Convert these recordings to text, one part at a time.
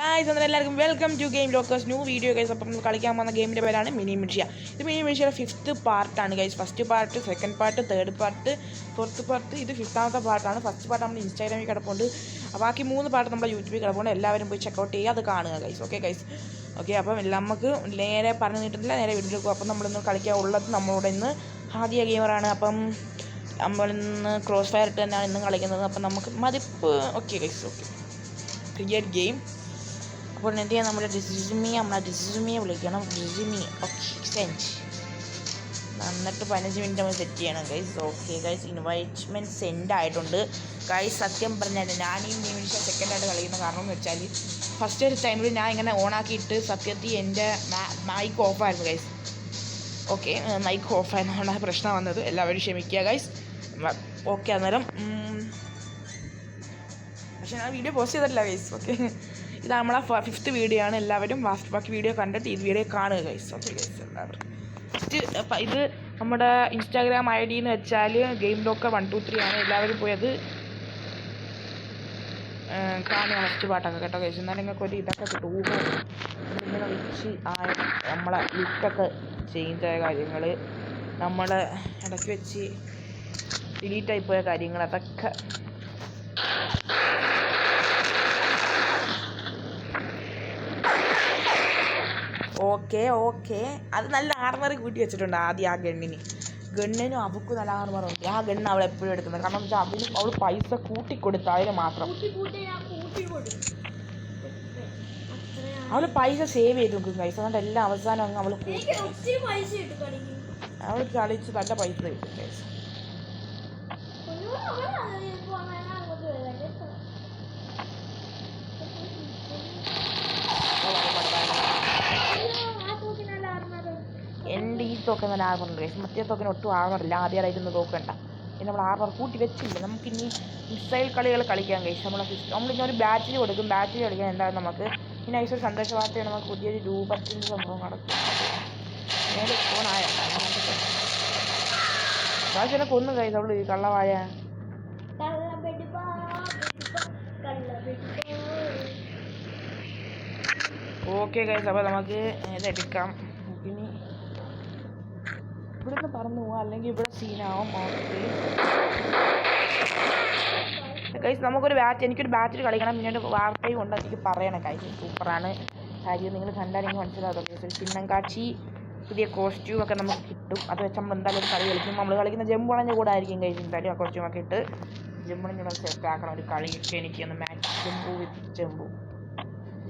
Guys എല്ലാവർക്കും welcome to game lockers new video guys. അപ്പം നമ്മൾ കളിക്കാൻ പോകുന്ന ഗെയിമിൻ്റെ പേരാണ് മിനി മിർഷ്യ. ഇത് മിനി മിർഷ്യയുടെ 5th പാർട്ടാണ് guys. First part, second part, third part, fourth part, ഇത് 5th പാർട്ടാണ്. ഫസ്റ്റ് പാർട്ട് നമ്മൾ ഇൻസ്റ്റാഗ്രാമിൽ കിടപ്പുണ്ട്, ബാക്കി 3 പാർട്ട് നമ്മുടെ യൂട്യൂബിൽ കിടപ്പുണ്ട്. എല്ലാവരും പോയി ചെക്കൗട്ട് ചെയ്യുക, അത് കാണുക ഗൈസ്. Okay guys, okay. അപ്പം നമുക്ക് നേരെ പറഞ്ഞു കിട്ടുന്നില്ല, നേരെ വീട്ടിലേക്ക് പോകും. അപ്പം നമ്മളിന്ന് കളിക്കാൻ ഉള്ളത് നമ്മളോട് ഇന്ന് ആദ്യ ഗെയിമറാണ്. അപ്പം നമ്മളിന്ന് ക്രോസ് ഫയർ ഇട്ട് തന്നെയാണ് ഇന്നും കളിക്കുന്നത്. അപ്പം നമുക്ക് മതിപ്പ് okay guys. Okay, cricket game. അപ്പോൾ എന്ത് ചെയ്യാം, നമ്മുടെ ഡിസിമിയെ വിളിക്കണം. ഡിസിമി ഓക്കെ സെൻഡ്. എന്നിട്ട് 15 മിനിറ്റ് നമ്മൾ സെറ്റ് ചെയ്യണം ഗൈസ്. ഓക്കെ ഗൈസ്, ഇൻവൈറ്റ്മെൻറ്റ് സെൻഡ് ആയിട്ടുണ്ട് ഗൈസ്. സത്യം പറഞ്ഞാൽ ഞാൻ ഈ നിമിഷം സെക്കൻഡായിട്ട് കളിക്കുന്ന കാരണം എന്ന് വെച്ചാൽ ഫസ്റ്റ് ഒരു ടൈമിൽ ഞാൻ ഇങ്ങനെ ഓണാക്കിയിട്ട് സത്യത്തിൽ എൻ്റെ മൈക്ക് ഓഫായിരുന്നു ഗൈസ്. ഓക്കെ, മൈക്ക് ഓഫായതുകൊണ്ടാണ് പ്രശ്നം വന്നത്. എല്ലാവരും ക്ഷമിക്കുക ഗൈസ്. ഓക്കെ, അന്നേരം പക്ഷേ ഞാൻ വീഡിയോ പോസ്റ്റ് ചെയ്തിട്ടില്ല ഗൈസ്. ഓക്കെ, ഇത് നമ്മളെ 5th വീഡിയോ ആണ്. എല്ലാവരും ബാക്കി വീഡിയോ കണ്ടിട്ട് ഈ വീഡിയോ കാണുക ഗൈസ്. ഓക്കെ ഗൈസ്, എല്ലാവരും ഫസ്റ്റ് ഇത് നമ്മുടെ ഇൻസ്റ്റാഗ്രാം ID എന്ന് വെച്ചാൽ ഗെയിം ലോക്കർ 123 ആണ്. എല്ലാവരും പോയി അത് കാണുക, ഫസ്റ്റ് പാട്ടൊക്കെ കേട്ടോ ഗൈസ്. എന്നാലും നിങ്ങൾക്ക് ഒരു ഇതൊക്കെ കിട്ടും. ഇങ്ങനെ വെച്ച് നമ്മളെ ലിസ്റ്റൊക്കെ ചേഞ്ച് ആയ കാര്യങ്ങൾ, നമ്മൾ ഇടയ്ക്ക് വെച്ച് ഡിലീറ്റായി പോയ കാര്യങ്ങൾ, അതൊക്കെ ഓക്കെ. അത് നല്ല ആർമറി കൂട്ടി വെച്ചിട്ടുണ്ട് ആദ്യം. ആ ഗണ്ണിനും അവൾക്കും നല്ല ആർമറുണ്ട്. ആ ഗണ്ണ് അവൾ എപ്പോഴും എടുക്കുന്നത്. കാരണം വെച്ചാൽ അവൾ പൈസ കൂട്ടിക്കൊടുത്ത അതിന് മാത്രം. അവൾ പൈസ സേവ് ചെയ്ത് നോക്കും കൈസ. അതുകൊണ്ട് എല്ലാം അവസാനം അങ്ങ് അവൾ കളിച്ച് നല്ല പൈസ കിട്ടും കൈസ. എൻ്റെ ഈ തോക്ക് നല്ല ആർമറുണ്ട് ഗൈസ്. മറ്റേ തോക്കിന് ഒട്ടും ആർമറില്ല. ആദ്യമായിട്ടൊന്നും തോക്കണ്ട. പിന്നെ നമ്മൾ ആർമർ കൂട്ടി വെച്ചില്ല. നമുക്കിനി മിസൈൽ കളികൾ കളിക്കാൻ ഗൈസ്. നമ്മളിനി ഒരു ബാറ്റിൽ കൊടുക്കും. ബാറ്റിൽ കളിക്കാൻ എന്തായാലും നമുക്ക് പിന്നെ ഐസൊരു സന്തോഷ വാർത്തയാണ്. നമുക്ക് പുതിയൊരു രൂപത്തിൻ്റെ സംഭവം നടക്കും. നേരെ ഫോണായ പ്രാവശ്യം കൊന്നു ഗൈസ് അവള് കള്ളവായ. ഓക്കെ ഗൈസ്, അപ്പോൾ നമുക്ക് ഇതെടുക്കാം. പിന്നെ ഇവിടുന്ന് പറന്നു പോവാം, അല്ലെങ്കിൽ ഇവിടെ സീനാവും. ഗൈസ് എനിക്കൊരു ബാറ്റിൽ കളിക്കണം. പിന്നെ ഒരു വാർത്തയും ഉണ്ട്, എനിക്ക് പറയണം ഗൈസ്. സൂപ്പറാണ് കാര്യം. നിങ്ങൾ കണ്ടാൽ എനിക്ക് മനസ്സിലാവും ഗൈസ്. ഒരു ചിഹ്നം കാഴ്ചി, പുതിയ കോസ്റ്റ്യൂം ഒക്കെ നമുക്ക് കിട്ടും. അത് വെച്ച് നമ്മൾ എന്തായാലും ഒരു കളി കളിക്കും. നമ്മൾ കളിക്കുന്ന ജമ്പുണൻ്റെ കൂടെ ആയിരിക്കും ഗൈസ്. എന്തായാലും ആ കോസ്റ്റ്യൂമൊക്കെ ഇട്ട് ജമ്പുണിൻ്റെ കൂടെ സെറ്റ് ആക്കണം. ഒരു കളിയൊക്കെ എനിക്കൊന്ന് മാച്ച് ജമ്പു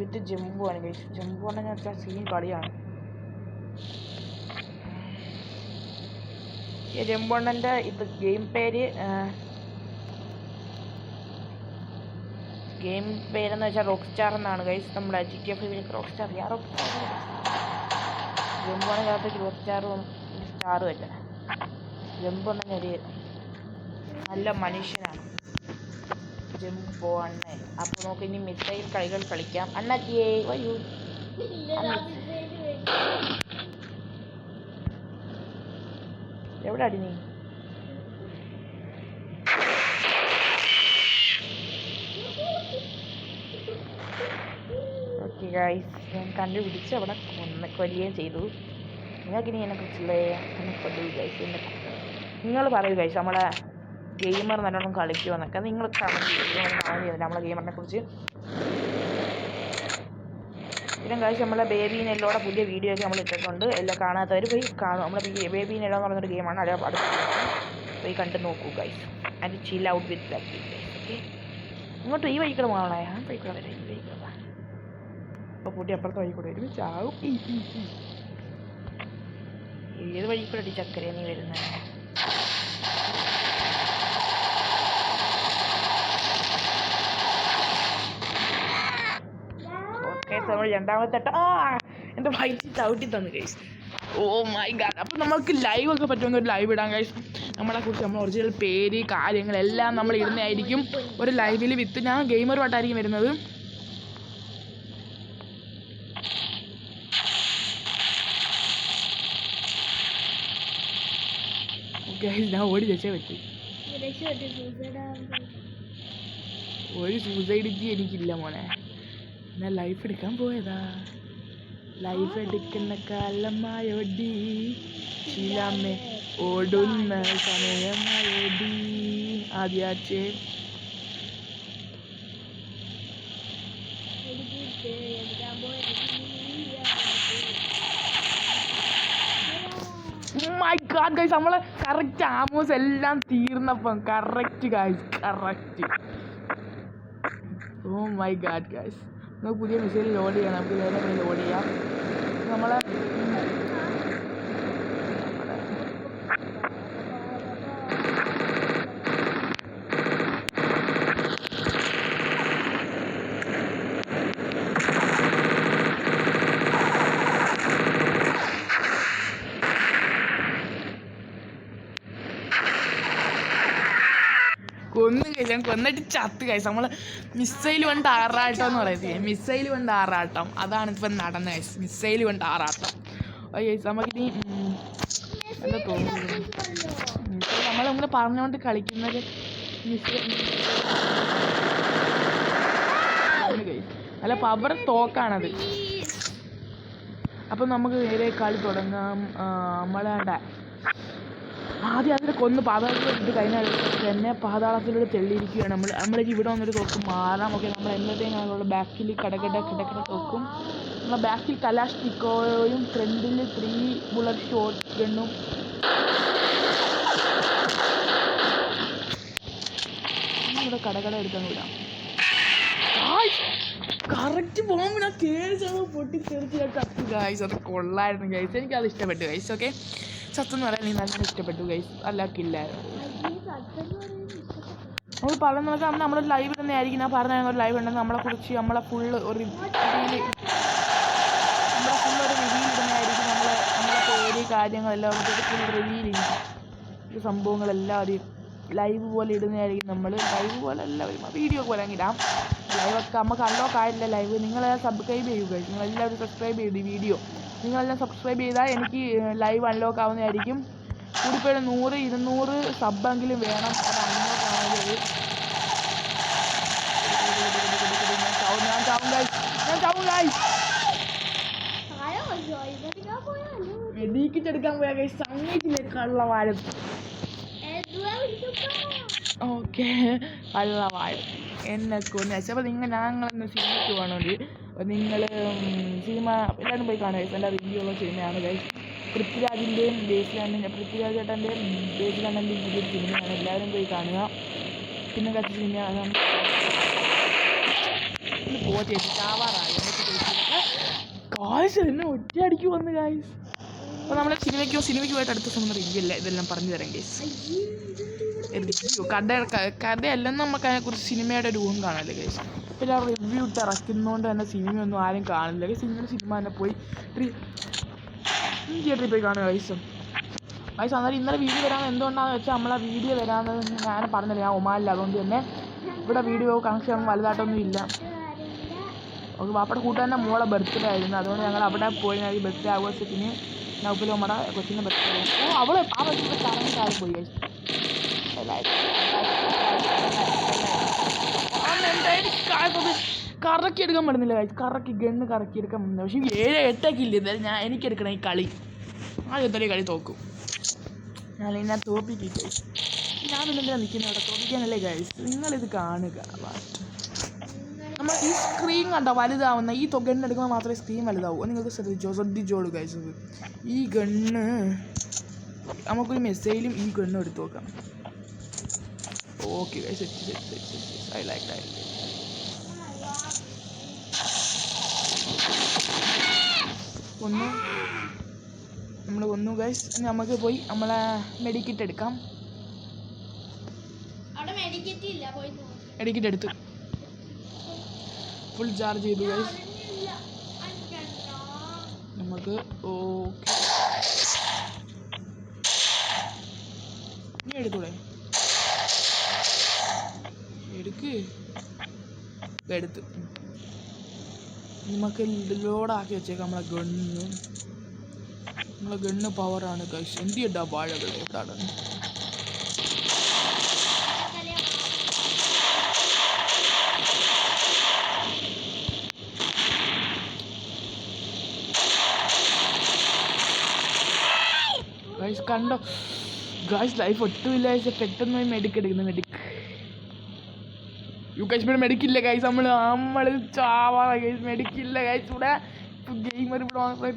വിത്ത് ജമ്പു ആണ് ഗൈസ്. ജമ്പു ഉണ്ടെന്ന് വെച്ചാൽ സീൻ കളിയാണ്. ഈ ജമ്പുണ്ണൻ്റെ ഇത് ഗെയിം പേരെന്ന് വെച്ചാൽ റോക്ക് സ്റ്റാർ എന്നാണ് ഗൈസ്. നമ്മുടെ GTA 5 റോക്ക് സ്റ്റാർ. ജമ്പുണ്ണനകത്ത് റോക്ക് സ്റ്റാറും അല്ല. ജമ്പുണ്ണൻ ഒരു നല്ല മനുഷ്യനാണ് ജമ്പുണ്ണൻ. അപ്പോൾ നമുക്ക് ഇനി മിസൈൽ കളികൾ കളിക്കാം. അണ്ണാക്കിയേ വരൂ. എവിടെ അടി നീ? ഓക്കെ ഗൈസ്, ഞാൻ കണ്ടുപിടിച്ച് അവിടെ കൊല്ലുകയും ചെയ്തു. നിങ്ങൾക്കിനി എന്നെക്കുറിച്ചുള്ള കൊല്ലു ഗൈസ്. നിങ്ങൾ പറയൂ ഗൈസ്, നമ്മളെ ഗെയിമർ നല്ലോണം കളിക്കുമോ എന്നൊക്കെ നിങ്ങൾ കമൻറ്റ് ചെയ്യുന്നില്ല നമ്മളെ ഗെയിമറിനെ കുറിച്ച്. പിന്നെ ഗൈസ്, നമ്മളെ ബേബി നെല്ലോടെ പുതിയ വീഡിയോ ഒക്കെ നമ്മൾ ഇട്ടിട്ടുണ്ട്. എല്ലാം കാണാത്തവർ പോയി കാണും. നമ്മളെ ബേബി നെല്ലോ എന്ന് പറഞ്ഞൊരു ഗെയിമാണ്. അത് അടുത്ത് പോയി കണ്ട് നോക്കൂ guys. And chill out with black guys. Okay, ഇങ്ങോട്ട് ഈ വഴിക്കൂടെ പോകണേ. ആ വഴിക്കൂടെ വരാം, ഈ വഴിക്കൂടെ. അപ്പോൾ കൂട്ടി അപ്പുറത്തെ വഴിക്കൂടെ വരും. ചാവും. ഏത് വഴിക്കൂടെ അടി ചക്കര നീ വരുന്നത്? നമ്മൾ രണ്ടാമത്തെ എൻ്റെ വയറ്റിൽ ചവിട്ടി തന്നു ഗൈസ്. Oh my God. അപ്പോൾ നമുക്ക് ലൈവ് ഒക്കെ പറ്റുമെങ്കിൽ ഒരു ലൈവ് ഇടാം ഗൈസ്. നമ്മളെക്കുറിച്ച് നമ്മൾ ഒറിജിനൽ പേര് കാര്യങ്ങളെല്ലാം നമ്മൾ ഇടുന്നതായിരിക്കും ഒരു ലൈവിൽ വിത്ത്. ഞാൻ ഗെയിമറുമായിട്ടായിരിക്കും വരുന്നത്. ഞാൻ ഓടി രക്ഷ പറ്റി. ഒരു സൂസൈഡ് എനിക്കില്ല മോനെ. ഞാൻ ലൈഫ് എടുക്കാൻ പോയതാ. ലൈഫ് എടുക്കുന്ന കാലമായോടി ശീലാമ്മേ ഓടുന്ന സമയമായോടി. ആദ്യാച്ചേ മൈ ഗാഡ് ഗൈസ്, നമ്മളെ കറക്റ്റ് ആമോസ് എല്ലാം തീർന്നപ്പം correct guys, correct. Oh my god guys, നമുക്ക് പുതിയ മിസൈൽ ലോഡ് ചെയ്യാം. നമുക്ക് ഇതേ ലോഡ് ചെയ്യാം. നമ്മളെ കൊന്നിട്ട് ചത്ത് കഴിച്ചു. നമ്മൾ മിസൈൽ കൊണ്ട് ആറാട്ടം എന്ന് പറയത്തില്ലേ, മിസൈൽ കൊണ്ട് ആറാട്ടം, അതാണ് ഇപ്പം നടന്ന കഴിച്ചു. മിസൈൽ കൊണ്ട് ആറാട്ടം. കഴിച്ചു നമുക്കിനി എന്താ തോന്നുന്നു, നമ്മളിങ്ങനെ പറഞ്ഞുകൊണ്ട് കളിക്കുന്നത് അല്ല പവർ തോക്കാണത്. അപ്പം നമുക്ക് നേരെ കളി തുടങ്ങാം. നമ്മളെ ആദ്യം അതിനെ കൊന്ന് പാതാളത്തിലോട്ട് കഴിഞ്ഞാൽ തന്നെ പാതാളത്തിലൂടെ തെള്ളിയിരിക്കുകയാണ്. നമ്മളേക്ക് ഇവിടെ വന്നൊരു തോക്ക് മാറാം. ഓക്കെ, നമ്മൾ എന്നത്തേക്കാളുള്ള ബാക്കിൽ കടകട തോക്കും. നമ്മളെ ബാക്കിൽ കലാഷ്നിക്കോയും ഫ്രണ്ടിൽ 3 ബുള്ളറ്റ് ഷോട്ട് ഗണ്ണും. ഇവിടെ കടകട എടുക്കാൻ വിടാം. കറക്റ്റ് പോകുമ്പോൾ ഞാൻ കേസ് പൊട്ടിത്തെറിച്ച് കത്ത് ഗൈസ്. അത് കൊള്ളായിരുന്നു ഗൈസ്, എനിക്കത് ഇഷ്ടപ്പെട്ടു ഗൈസ്. ഓക്കെ, സത്യം എന്ന് പറയാൻ എനിക്ക് നല്ല ഇഷ്ടപ്പെട്ടു ഗൈസ്. അല്ലാക്കില്ലായിരുന്നു. നമ്മൾ പറയുന്നത് നമ്മുടെ ലൈവ് തന്നെ ആയിരിക്കും. ഞാൻ പറഞ്ഞ ഒരു ലൈവ് ഉണ്ടെങ്കിൽ നമ്മളെക്കുറിച്ച് നമ്മളെ ഫുള്ള് ഒരു റിവ്യൂ ഇടുന്നതായിരിക്കും. നമ്മളെ പേര് കാര്യങ്ങളെല്ലാം ഫുൾ റിവ്യൂലില്ല സംഭവങ്ങളെല്ലാം ആദ്യം ലൈവ് പോലെ ഇടുന്നതായിരിക്കും. നമ്മൾ ലൈവ് പോലെ എല്ലാവരും വീഡിയോ പോലെ ഇടാം. ലൈവൊക്കെ നമുക്ക് അൺലോക്ക് ആയിട്ടില്ല ലൈവ്. നിങ്ങളെല്ലാം സബ്സ്ക്രൈബ് ചെയ്യുക. നിങ്ങളെല്ലാവരും സബ്സ്ക്രൈബ് ചെയ്തു ഈ വീഡിയോ. നിങ്ങളെല്ലാം സബ്സ്ക്രൈബ് ചെയ്താൽ എനിക്ക് ലൈവ് അൺലോക്ക് ആവുന്നതായിരിക്കും. കൂടിപ്പോയി 100-200 സബ്ബെങ്കിലും വേണം. അത് അൺലോക്ക് ആവുന്നത്. ഞാൻ ചാവും ഗൈസ്. മെഡിക്കിച്ചെടുക്കാൻ പോയാ ഗൈസ് സംഗീതത്തിലേക്കുള്ള വാഴ. ഓക്കെ, കള്ളവാഴ എന്നെ കൊന്നു. അപ്പോൾ ഞങ്ങളെന്ന് സിനിമയ്ക്ക് പോകണമെങ്കിൽ നിങ്ങൾ സിനിമ എല്ലാവരും പോയി കാണുക ഗൈസ്. നല്ല റിവ്യൂ ഉള്ള സിനിമയാണ് ഗൈസ്. പൃഥ്വിരാജിൻ്റെയും പൃഥ്വിരാജ് ചേട്ടൻ്റെയും ബേസിലണ്ണൻ്റെയും പുതിയൊരു സിനിമയാണ്. എല്ലാവരും പോയി കാണുക. പിന്നെ കത്തി സിനിമയാണ്. പോയി ചാവാറായി ഗായ്സ്, എന്നെ ഒറ്റയടിക്ക് വന്ന് ഗായ്സ്. അപ്പോൾ നമ്മൾ സിനിമയ്ക്ക് പോയിട്ട് അടുത്ത സമയം റിവ്യൂ അല്ല ഇതെല്ലാം പറഞ്ഞു തരാം ഗൈസ്. റിവ്യൂ കഥയല്ലെന്ന് നമുക്ക് അതിനെക്കുറിച്ച് സിനിമയുടെ രൂപം കാണാമല്ലോ ഗൈസ്. പിന്നെ റിവ്യൂ ഇട്ട് ഇറക്കുന്നതുകൊണ്ട് തന്നെ സിനിമയൊന്നും ആരും കാണില്ല ഗൈസ്. സിനിമ തന്നെ പോയി തിയേറ്ററിൽ പോയി കാണുക ഗൈസ്. അന്നേരം ഇന്നലെ വീഡിയോ വരാമെന്ന് എന്തുകൊണ്ടാണെന്ന് വെച്ചാൽ നമ്മളെ വീഡിയോ വരാമെന്ന് ഞാൻ പറഞ്ഞില്ല. ഞാൻ ഒമാനില്ല, അതുകൊണ്ട് തന്നെ ഇവിടെ വീഡിയോ കണക്ഷൻ വലുതായിട്ടൊന്നും ഇല്ല. ഓക്കെ, വാപ്പയുടെ കൂട്ടുകാരൻ്റെ മോളെ ബർത്ത്ഡേ ആയിരുന്നു. അതുകൊണ്ട് ഞങ്ങൾ അവിടെ പോയി ഈ ബർത്ത്ഡേ ആഘോഷത്തിന് നൗഫൽ നമ്മുടെ കൊച്ചിൻ്റെ ബർത്ത്ഡേ. അവൾ ആ ബർത്ത്ഡേ കറങ്ങിട്ടാലും പോയി ഗൈസ്. കറക്കിയെടുക്കാൻ പറ്റുന്നില്ല ഗൈസ്. ഗണ്ണ് കറക്കിയെടുക്കാൻ പറ്റുന്നില്ല. പക്ഷേ 7-8 ഇല്ല. എനിക്കെടുക്കണം ഈ കളി. ആദ്യത്തെ കളി തോക്കും. ഞാൻ തോപ്പിക്കും ഗൈസ്. ഞാൻ പിന്നെ നിൽക്കുന്നത് അവിടെ തോപ്പിക്കാനല്ലേ ഗൈസ്. നിങ്ങളിത് കാണുക. നമ്മൾ ഈ സ്ക്രീൻ കണ്ടോ വലുതാവുന്ന ഈ ഗണ്ണ് എടുക്കുമ്പോൾ മാത്രമേ സ്ക്രീൻ വലുതാവൂ. നിങ്ങൾക്ക് ശ്രദ്ധിച്ചോളൂ ഗൈസ്. ഈ ഗണ്ണ് നമുക്കൊരു മെസ്സേജിലും ഈ ഗണ്ണ് എടുത്ത് നോക്കാം. Okay guys, set. I like that. നമ്മൾ കൊന്നു ഗൈസ്. നമുക്ക് പോയി നമ്മളെ മെഡിക്കിറ്റ് എടുക്കാം. മെഡിക്കിറ്റ് എടുത്തു ഫുൾ ചാർജ് ചെയ്തു ഗൈസ്. നമുക്ക് ഓക്കെ ഇനി എടുത്തൂടെ? എടുത്ത് നമുക്ക് ലോഡാക്കി വെച്ചേക്കാം നമ്മളെ ഗണ്ണ്. നമ്മളെ ഗണ്ണ് പവറാണ് ഗൈസ്. എന്ത് ചെയ്യട്ടാ വാഴകൾ എവിടാണ്? ഗൈസ് കണ്ടോ ഗൈസ് ലൈഫ് ഒട്ടുമില്ല ഗൈസ് പെട്ടെന്ന് പോയി മെഡിക്കെടുക്കുന്നു മെഡിക്കില്ല ഗൈസ് നമ്മൾ ചാവാ ഗൈസ് മെഡിക്കില്ല ഗൈസ് ഇവിടെ ഗെയിമർ ഇവിടെ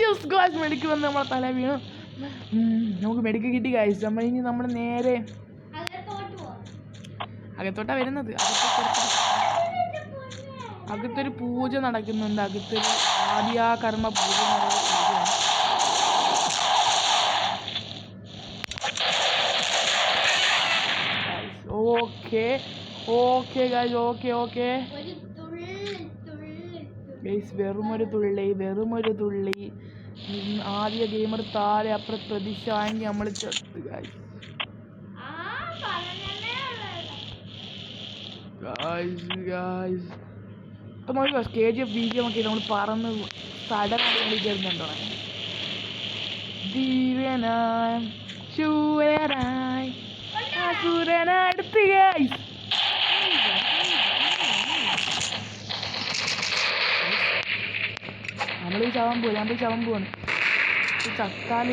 യെസ് ഗൈസ് മെഡിക്ക് വന്ന് നമ്മളെ തല വീണു നമുക്ക് മെഡിക്ക് കിട്ടി ഗൈസ് നമ്മളിനി നമ്മൾ നേരെ അകത്തോട്ടാ വരുന്നത് അകത്തൊരു പൂജ നടക്കുന്നുണ്ട് അകത്തൊരു ആദ്യാകർമ്മ പൂജ പൂജയാണ് ഓക്കെ ഗൈസ് ഓക്കെ ഗൈസ് വെറുമൊരു തുള്ളി ആദ്യ ഗെയിമർ താഴെ അപ്പുറത്ത് പ്രതിശാങ്കി നമ്മൾ ചത്ത് ഗൈസ് ഇപ്പം നോക്കുക KGF BGM ഒക്കെ നമ്മൾ പറന്ന് സഡനായി വിളിക്കുന്നുണ്ടോ ധീരനായി ശൂരനായി അസുരനടുത്ത് ഗൈസ് നമ്മൾ ചവൻ പോവാണ് ചത്താൽ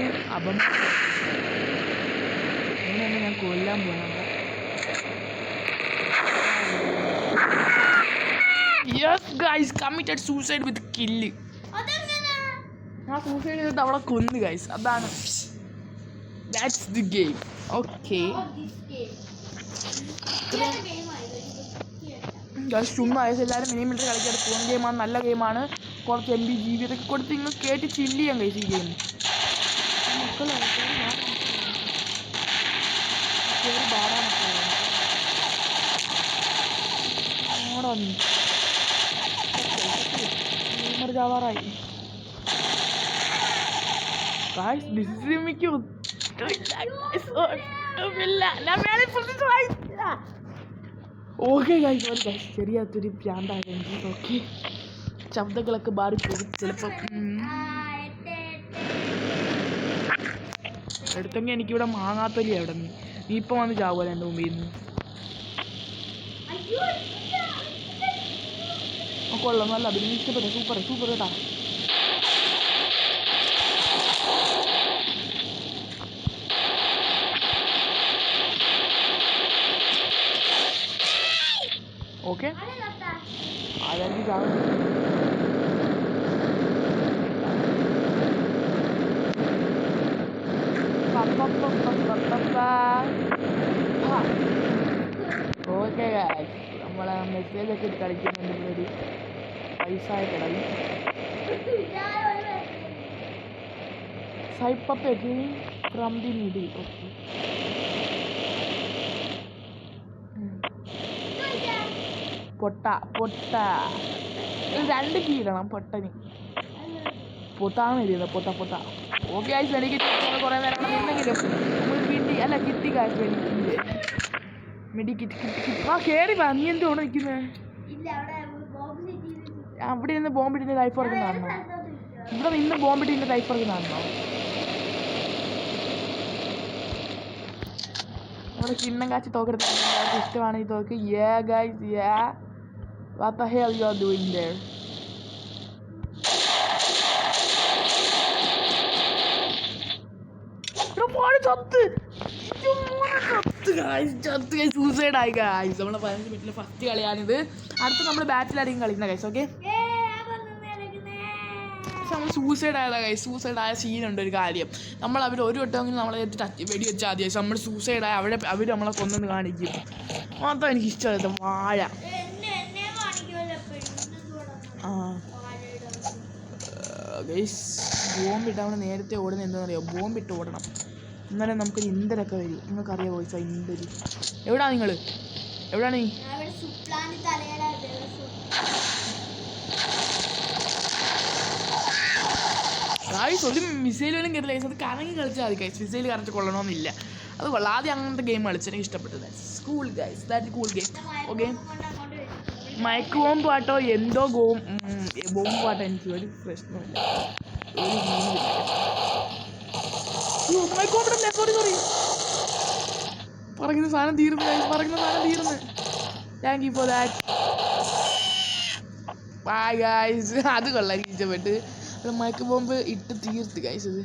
അങ്ങനെയാണ് ഞാൻ കൊല്ലാൻ പോവാണ് യെസ് ഗൈസ് കമ്മിറ്റഡ് സൂസൈഡ് വിത്ത് കില്ല് ആ സൂസൈഡ് ചെയ്തിട്ട് അവളെ കൊന്നു ഗൈസ് അതാണ് that's the game okay guys ചുമ്മാ എല്ലാവരും മിനി മിലിറ്ററി കളിക്കാറ് ഫോൺ ഗെയിമാണ് നല്ല ഗെയിമാണ് കുറച്ച് MB GB ഇതൊക്കെ കൊടുത്ത് നിങ്ങൾ കേട്ട് ചില്ല് ചെയ്യാം ഗൈസ് ഈ ഗെയിം ചാവാറായി ഗൈസ് ഡിസിമിക്ക് ഓക്കെ ഗൈസ് ചെറിയൊരു ഭ്രാന്തായി ഓക്കെ ശബ്ദങ്ങളൊക്കെ മാറിപ്പോകും ചിലപ്പോൾ എടുത്തെങ്കിൽ എനിക്കിവിടെ മാങ്ങാത്തൊലി എവിടെ നീ ഇപ്പം വന്ന് ചാവുമല്ലോ എൻ്റെ മുമ്പിൽ നിന്ന് കൊള്ളാം നല്ല അഭിനയം ഇഷ്ടപ്പെട്ടു സൂപ്പർ കേട്ടാ ഓക്കെ അതെനിക്ക് ചാവും ഓക്കെ നമ്മളെ മെസ്സേജൊക്കെ കളിക്കുന്നുണ്ട് ഇവിടെ ഒരു പൈസ കിടവി സൈപ്പപ്പ് ഫ്രം ദി മിഡിൽ ഓക്കെ പൊട്ട 2 കീഴണം പൊട്ടന് പൊട്ടാന്ന് എഴുതിയത് പൊട്ട ഓക്കെ ആയിസ് എനിക്ക് കുറേ നേരം നിന്നെങ്കിലും നമുക്ക് കിട്ടി കാശ് മെഡിക്കിറ്റ് ആ കയറി വാ നീ എന്തോടെ നിൽക്കുന്നത് അവിടെ നിന്ന് ബോംബിട്ടിൻ്റെ ലൈഫ് ഇറക്കുന്നതാണോ ഇവിടെ നിന്ന് ബോംബിട്ടിൻ്റെ ലൈഫ് ഇറക്കുന്നതാണോ നമ്മുടെ കിണ്ണം കാച്ചി തോക്കെടുത്ത് എല്ലാവർക്കും ഇഷ്ടമാണ് ഈ തോക്ക് guys what the hell you are doing there suicide ആയി ഗൈസ് നമ്മളെ 15 മിനിറ്റിൽ ഫസ്റ്റ് കളിയാണിത് അടുത്ത് നമ്മൾ ബാറ്റിലായിരിക്കും കളിക്കുന്ന ഗൈസ് ഓക്കെ നമ്മൾ സൂസൈഡ് ആയതാ ഗൈസ് സൂസൈഡ് ആയ സീനുണ്ട് ഒരു കാര്യം നമ്മൾ അവർ ഒരു വട്ടമെങ്കിലും നമ്മളെ വെടി വെച്ചാൽ ആദ്യം നമ്മൾ സൂസൈഡ് ആയ അവിടെ അവർ നമ്മളെ കൊന്നെന്ന് കാണിക്കും മാത്രം എനിക്ക് ഇഷ്ടമല്ല വാഴ ഗൈസ് ബോംബിട്ട് നമ്മൾ നേരത്തെ ഓടുന്നത് എന്താണെന്നറിയോ ബോംബിട്ട് ഓടണം എന്നാലും നമുക്കൊരു ഇന്ധനൊക്കെ വരും നിങ്ങൾക്കറിയാമോ ഗൈസ് ഇന്ധരി എവിടാ നിങ്ങൾ എവിടാണ് നീ ഗൈസ് ഒരു മിസൈൽ പോലും കയറില്ല ഗൈസ് അത് കറങ്ങി കളിച്ചാൽ മതി ഗൈസ് മിസൈൽ കറച്ച് കൊള്ളണമെന്നില്ല അത് കൊള്ളാം ആദ്യം അങ്ങനത്തെ ഗെയിം കളിച്ച് എനിക്ക് ഇഷ്ടപ്പെട്ടത് cool guys that cool game okay മയക്ക് ബോംബ് പാട്ടോ എന്തോ ബോംബ് പാട്ടോ എനിക്ക് ഒരു പ്രശ്നമില്ല സോറി പറയുന്ന സാധനം തീർന്നു thank you for that bye guys അത് കൊള്ളാം എനിക്ക് ഇഷ്ടപ്പെട്ട് മയക്ക് ബോംബ് ഇട്ട് തീർത്ത് ഗൈസ് ഇത്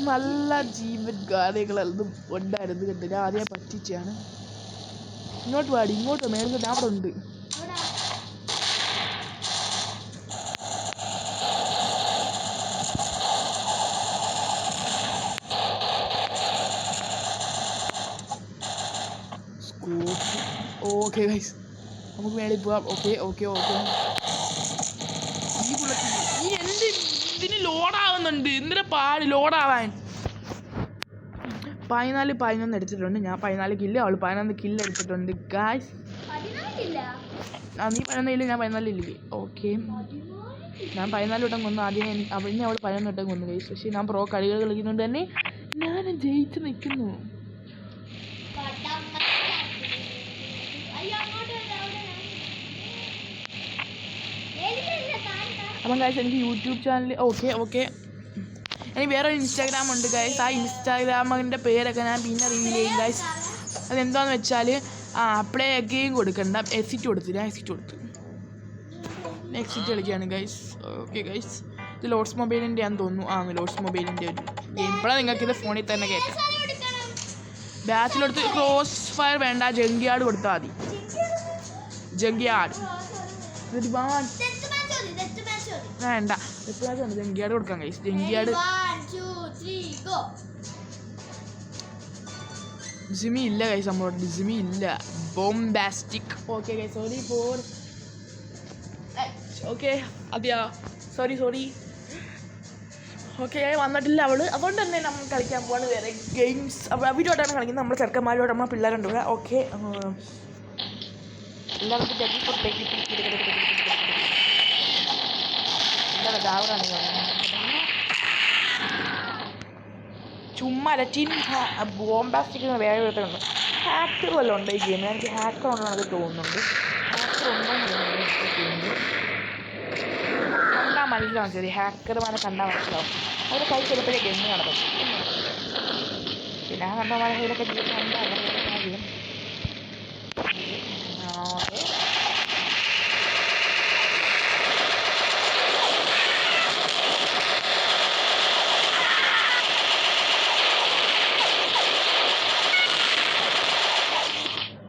നല്ല ജീവകാര്യങ്ങളെല്ലാം ഉണ്ടായിരുന്നു കണ്ട് ഞാൻ ആദ്യം പറ്റിച്ചാണ്. ഇങ്ങോട്ട് പാടി ഇങ്ങോട്ട് മേലെ ഞാൻ അവിടെ ഉണ്ട്. ഓക്കെ ഗൈസ് നമുക്ക് മേളിൽ പോവാം. ഓക്കെ ഓക്കെ ഓക്കെ ഈ എന്ത് ഇതിന് ലോഡാവുന്നുണ്ട്. എന്തിനാ പാട് ലോഡാവാൻ. 14-11 എടുത്തിട്ടുണ്ട് ഞാൻ. 14 കില്ല് അവൾ 11 കില്ല് എടുത്തിട്ടുണ്ട് ഗൈസ്. നീ 11 ഇല്ല ഞാൻ 14 ഇല്ലേ. ഓക്കെ ഞാൻ 14 വട്ടം കൊന്നു ആദ്യം. പിന്നെ അവൾ 11 വട്ടം കൊന്നു ഗൈസ്. പക്ഷേ ഞാൻ പ്രോ കളികൾ കളിക്കുന്നുണ്ട് തന്നെ ഞാൻ ജയിച്ച് നിൽക്കുന്നു. അപ്പം ഗൈസ് എനിക്ക് യൂട്യൂബ് ചാനൽ ഓക്കെ എനിക്ക് വേറൊരു ഇൻസ്റ്റാഗ്രാം ഉണ്ട് ഗൈസ്. ആ ഇൻസ്റ്റാഗ്രാമിൻ്റെ പേരൊക്കെ ഞാൻ പിന്നെ റിവീൽ ചെയ്യും ഗൈസ്. അതെന്താണെന്ന് വെച്ചാൽ പ്ലേ ഗെയിം കൊടുക്കണ്ട. എക്സിറ്റ് കൊടുത്തു. ഞാൻ എക്സിറ്റ് കൊടുത്തു. എക്സിറ്റ് കളിക്കുകയാണ് ഗൈസ്. ഓക്കെ ഗൈസ് ഇത് ലോഡ്സ് മൊബൈലിൻ്റെ ആണെന്ന് തോന്നുന്നു. ലോഡ്സ് മൊബൈലിൻ്റെ ഒരു ഗെയിം പ്ലേ. നിങ്ങൾക്കിത് ഫോണിൽ തന്നെ കയറ്റാം. ബാച്ചിലെടുത്ത് ക്രോസ് ഫയർ വേണ്ട. ജങ്കിയാർഡ് കൊടുത്താൽ മതി. ജങ്കിയാർഡ് വേണ്ട. എപ്പോഴാണ് ജങ്കിയാർഡ് കൊടുക്കാം ഗൈസ്. ജങ്കിയാർഡ് ജിമി ഇല്ല ഗൈസ്. നമ്മളോട് ജിമി ഇല്ല. Bombastic. Okay guys sorry for okay അതെയാ സോറി ഓക്കെ വന്നിട്ടില്ല അവള്. അതുകൊണ്ട് തന്നെ നമ്മൾ കളിക്കാൻ പോവാണ് വേറെ ഗെയിംസ്. അവരുമായിട്ടാണ് കളിക്കുന്നത്. നമ്മൾ ചെറുക്കന്മാരോട് നമ്മളെ പിള്ളേരുണ്ട് ഇവിടെ. ഓക്കെ എല്ലാവർക്കും ചുമ്മാ ടീം ബോംബാസ്റ്റിക് വേറെ വിധത്തിലുണ്ട്. ഹാക്കർ വല്ലതും ഉണ്ട് ഈ ഗെയിമിൽ. എനിക്ക് ഹാക്കർ ഉണ്ടെന്ന് എനിക്ക് തോന്നുന്നുണ്ട്. ഹാക്കർ ഉണ്ടെന്ന് കണ്ടാൽ മനസ്സിലാവും. ശരി ഹാക്കർമാരെ കണ്ടാൽ മനസ്സിലാവും. അവരുടെ കൈ ചെറുപ്പഴേ ഗെയിം നടത്തും. പിന്നെ ആ കണ്ടമാരെ കയ്യിലൊക്കെ ചെയ്ത് കണ്ടാൽ കാര്യം. ഓക്കെ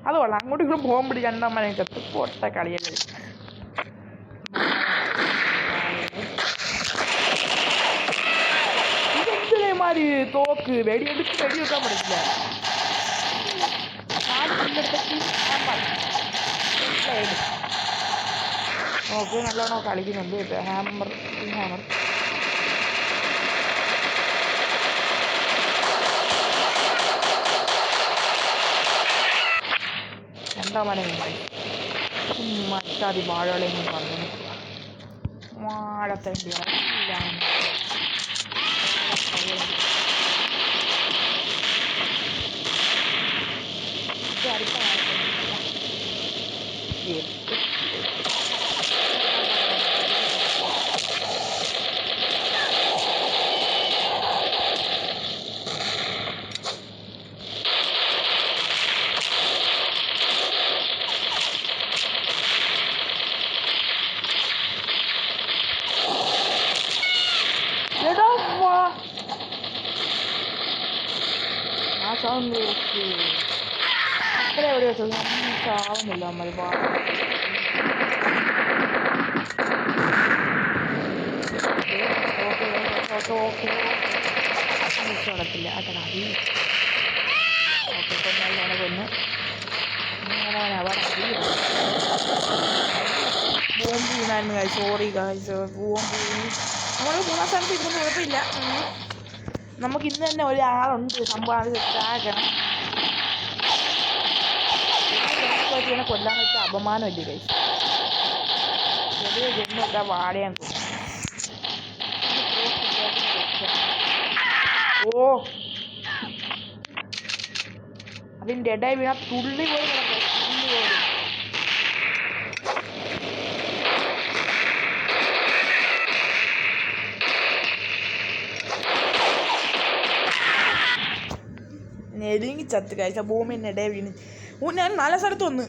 അത് കൊള്ളാം. അങ്ങോട്ടും ഇങ്ങോട്ടും പോകാൻ പിടി രണ്ടമ്മനെ ചത്ത് പൊട്ട കളിയല്ലേ. ഇതെന്തിനേമാര് തോക്ക് വെടിയെടുത്ത് വെടിവെക്കാൻ പറ്റില്ല. ഓക്കെ നല്ലോണം കളിക്കുന്നുണ്ട്. ഹാമർ രണ്ടാമനെ മറ്റാതി വാഴകളെയും പറഞ്ഞു വാഴത്തേണ്ടി അടുത്ത സൗണ്ട് അത്ര എവിടെ വെച്ചത് ആവുന്നില്ല. നമ്മൾ ഓക്കെ നടത്തില്ല അത്ര അതി. ഓക്കെ കൊന്നല്ലോണം കൊന്ന് ബോംബ് വീണായിരുന്നു കാഴ്ച. സോറി കാഴ്ച ബോംബ് നമ്മൾ 3-ാം സ്ഥാനത്ത് ഇരുന്ന് കുഴപ്പമില്ല. നമുക്ക് ഇന്ന് തന്നെ ഒരാളുണ്ട് സംഭവം. അത് സെറ്റാക്കണം. ഇങ്ങനെ കൊല്ലാന്ന് വെച്ചാൽ അപമാനമല്ലേ കഴിച്ചു. ചെറിയ ജന്മൊക്കെ വാടയാൻ തോന്നും. ഓ അതിൻ്റെ ഇടയിൽ വീണ തുള്ളി പോയി തുള്ളി പോയി. നെരുങ്ങി ചത്ത് കഴിച്ച ഭൂമിൻ്റെ ഇടയിൽ വീണ്. ഞാൻ 4 സ്ഥലത്ത് വന്ന്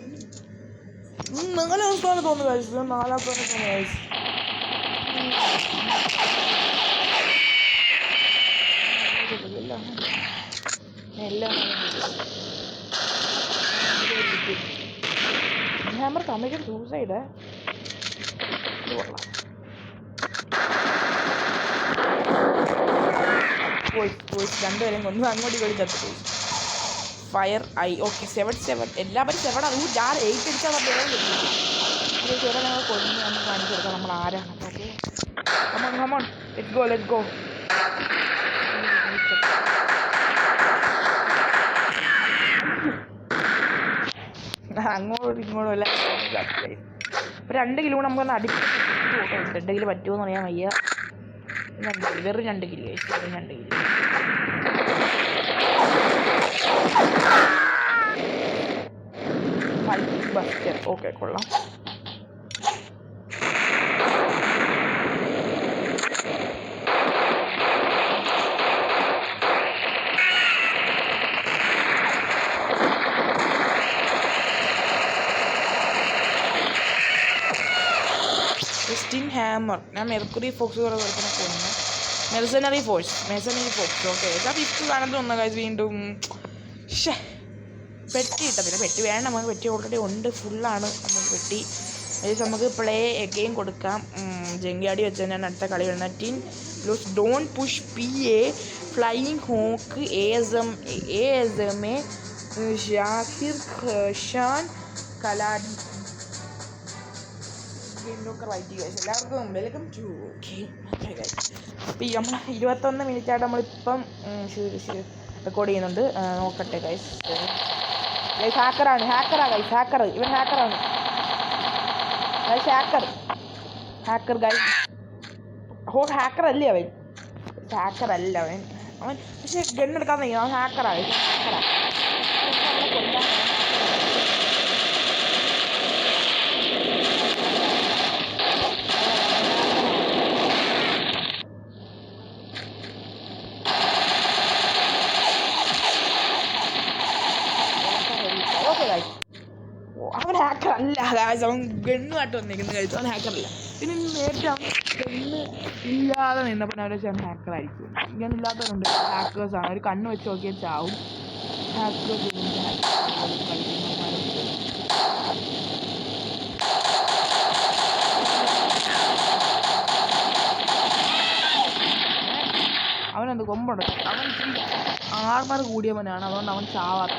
4 സ്ഥാനത്ത് വന്ന് കഴിച്ചു. 4 സ്ഥാനത്ത് വന്ന് കഴിച്ചു. അമ്മയ്ക്ക് സൂസൈഡ് രണ്ടുപേരും കൊന്നു അങ്ങോട്ട് കളി ചത്തു ഫയർ ഐ ഓക്കെ 7 എല്ലാവരും 7 അത് ഞാൻ 8 അടിച്ചാൽ ഞങ്ങൾ കൊന്നു നമ്മൾ കാണിച്ചു കൊടുക്കാം നമ്മൾ ആരാണ് ഓക്കെ കമോൺ ലെറ്റ്സ് ഗോ അങ്ങോട്ടും ഇങ്ങോട്ടും എല്ലാം ഇപ്പം 2 കിലോ കൂടെ നമുക്കൊന്ന് അടിപ്പിച്ച് 2 കിലോ പറ്റുമോ എന്ന് അറിയാൻ വയ്യ വെറും 2 കിലോ വെറും 2 കിലോ ബസ്റ്റർ ഓക്കെ കൊള്ളാം ഹാമർ ഞാൻ മെർക്കുറി ഫോക്സ് കൂടെ കളിക്കുന്ന കൊന്നു മെർസനറി ഫോഴ്സ് ഓക്കെ ഏതാ 5th കാണുന്നത് ഒന്ന കാര്യം വീണ്ടും പെട്ടി കിട്ടത്തില്ല പെട്ടി വേണം നമുക്ക് പെട്ടി ഓൾറെഡി ഉണ്ട് ഫുള്ളാണ് നമുക്ക് പെട്ടി അതിൽ നമുക്ക് പ്ലേ ഗെയിം കൊടുക്കാം ജംഗിയാടി വെച്ച് തന്നെയാണ് അടുത്ത കളി വരുന്നത് team loose don push PA flying hawk ASM Shahir Khan Kalady game locker white guys എല്ലാവർക്കും വെൽക്കം ടു ഗെയിം ഗൈസ് അപ്പോൾ നമ്മൾ 21 മിനിറ്റായിട്ട് നമ്മളിപ്പം റെക്കോർഡ് ചെയ്യുന്നുണ്ട് നോക്കട്ടെ ഗൈസ് ഹാക്കർ ഇവൻ ഹാക്കറാണ് ഹാക്കർ ഗൈസ് ഹാക്കർ അല്ലേ അവൻ അവൻ പക്ഷെ ഗണ്ണെടുക്കാൻ കഴിയും അവൻ ഹാക്കറാണ് അവൻ ഹാക്കറല്ല അവൻ ഗണ്ണുമായിട്ട് വന്നിരിക്കുന്നത് കഴിച്ചു അവൻ ഹാക്കറല്ല പിന്നെ നേരത്തെ അവൻ ഗണ്ണ് ഇല്ലാതെ നിന്നപ്പോൾ അവരെ അവൻ ഹാക്കറായിരിക്കും ഗണ്ണില്ലാത്തവരുണ്ട് ഹാക്കേഴ്സാണ് ഒരു കണ്ണ് വെച്ച് നോക്കിയാൽ ചാവും ഹാക്കേഴ്സ് അവനെന്ത് കൊമ്പുണ്ട് അവൻ ആർമാർ കൂടിയവനാണ് അതുകൊണ്ട് അവൻ ചാവാത്ത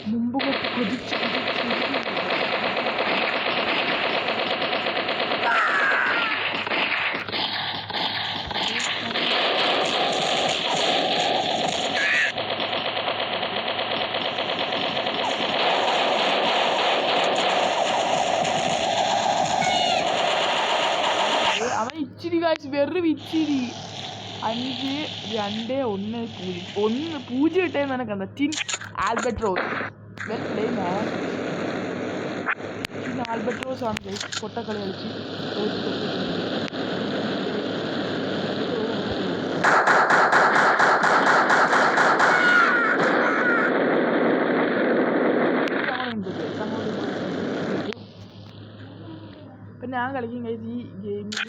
മുമ്പ് കൊതിച്ച് അവൻ ഇച്ചിരി കാഴ്ച വെറും ഇച്ചിരി 5 2 1 0 ഇട്ടേന്ന് എനിക്കെന്താ ടിൻ ആൽബട്രോസ് ആൽബട്രോസ് ആണ് പൊട്ടക്കളി കളിച്ച് ഇപ്പം ഞാൻ കളിക്കും കഴിച്ച് ഈ ഗെയിമിൽ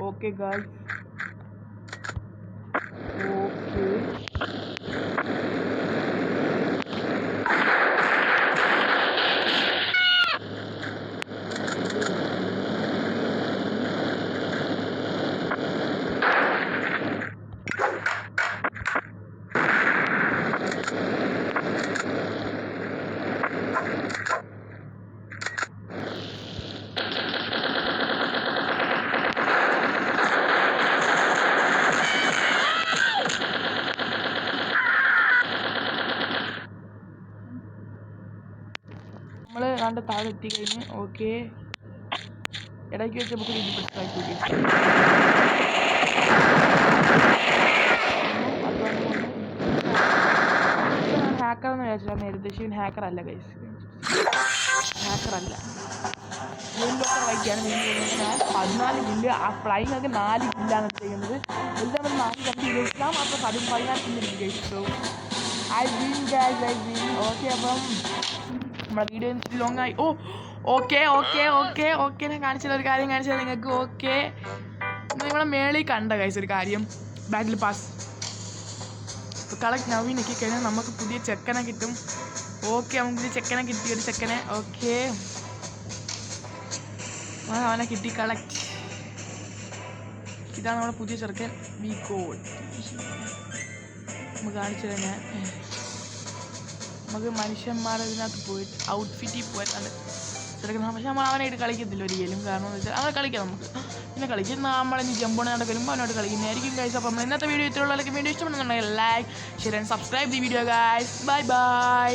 okay guys നമ്മൾ കണ്ട് താഴെ എത്തിക്കഴിഞ്ഞ് ഓക്കെ ഇടയ്ക്ക് വെച്ച് നമുക്ക് ഇത് പ്രശ്നമാക്കി ഹാക്കറെന്ന് വിചാരിച്ചാൽ നേരത്തെ പക്ഷേ ഹാക്കറല്ല ഗൈസ് ഹാക്കറല്ല ലോക്കർ വൈക്കാണ് 14 കില്ല് ആ ഫ്ലൈങ് ഒക്കെ 4 കില്ലാണ് ചെയ്യുന്നത് എല്ലാം 4 കമ്പി ഇസ്ലാം മാത്രം 14 കില്ല് കഴിച്ചു ഐ വിൻ ഓക്കെ അപ്പം നമ്മുടെ വീഡിയോ ലോങ് ആയി. ഓക്കെ ഞാൻ കാണിച്ചത് ഒരു കാര്യം കാണിച്ചത് നിങ്ങൾക്ക്. ഓക്കെ നിങ്ങളെ മേളിൽ കണ്ട ഗൈസ് ഒരു കാര്യം, ബാറ്റിൽ പാസ് കളക്ട് നവീൻ ഒക്കെ കഴിഞ്ഞാൽ നമുക്ക് പുതിയ ചെക്കനെ കിട്ടും. ഓക്കെ നമുക്ക് ചെക്കനെ കിട്ടി, ഒരു ചെക്കനെ. ഓക്കെ അവനെ കിട്ടി. കളക്ട്. ഇതാണ് നമ്മുടെ പുതിയ ചെറുക്കൻ. ബി ഗോൾഡ് നമുക്ക് കാണിച്ചു കഴിഞ്ഞാൽ നമുക്ക് മനുഷ്യന്മാർ ഇതിനകത്ത് പോയിട്ട് ഔട്ട്ഫിറ്റിൽ പോയിട്ടാണ് ചെറുക്കുന്നത്. പക്ഷെ നമ്മൾ അവനായിട്ട് കളിക്കത്തില്ല ഒരിക്കലും. കാരണം എന്ന് വെച്ചാൽ അവനെ കളിക്കാം നമുക്ക്. പിന്നെ കളിക്കും നമ്മളിനി ജമ്പോണെ വരുമ്പോൾ അവനോട് കളിക്കുന്നതായിരിക്കും ഗൈസ്. അപ്പം ഇന്നത്തെ വീഡിയോ ഇത്രയുള്ളവർക്ക് വീഡിയോ ഇഷ്ടപ്പെടുന്നുണ്ടെങ്കിൽ like share and subscribe the video guys. Bye by.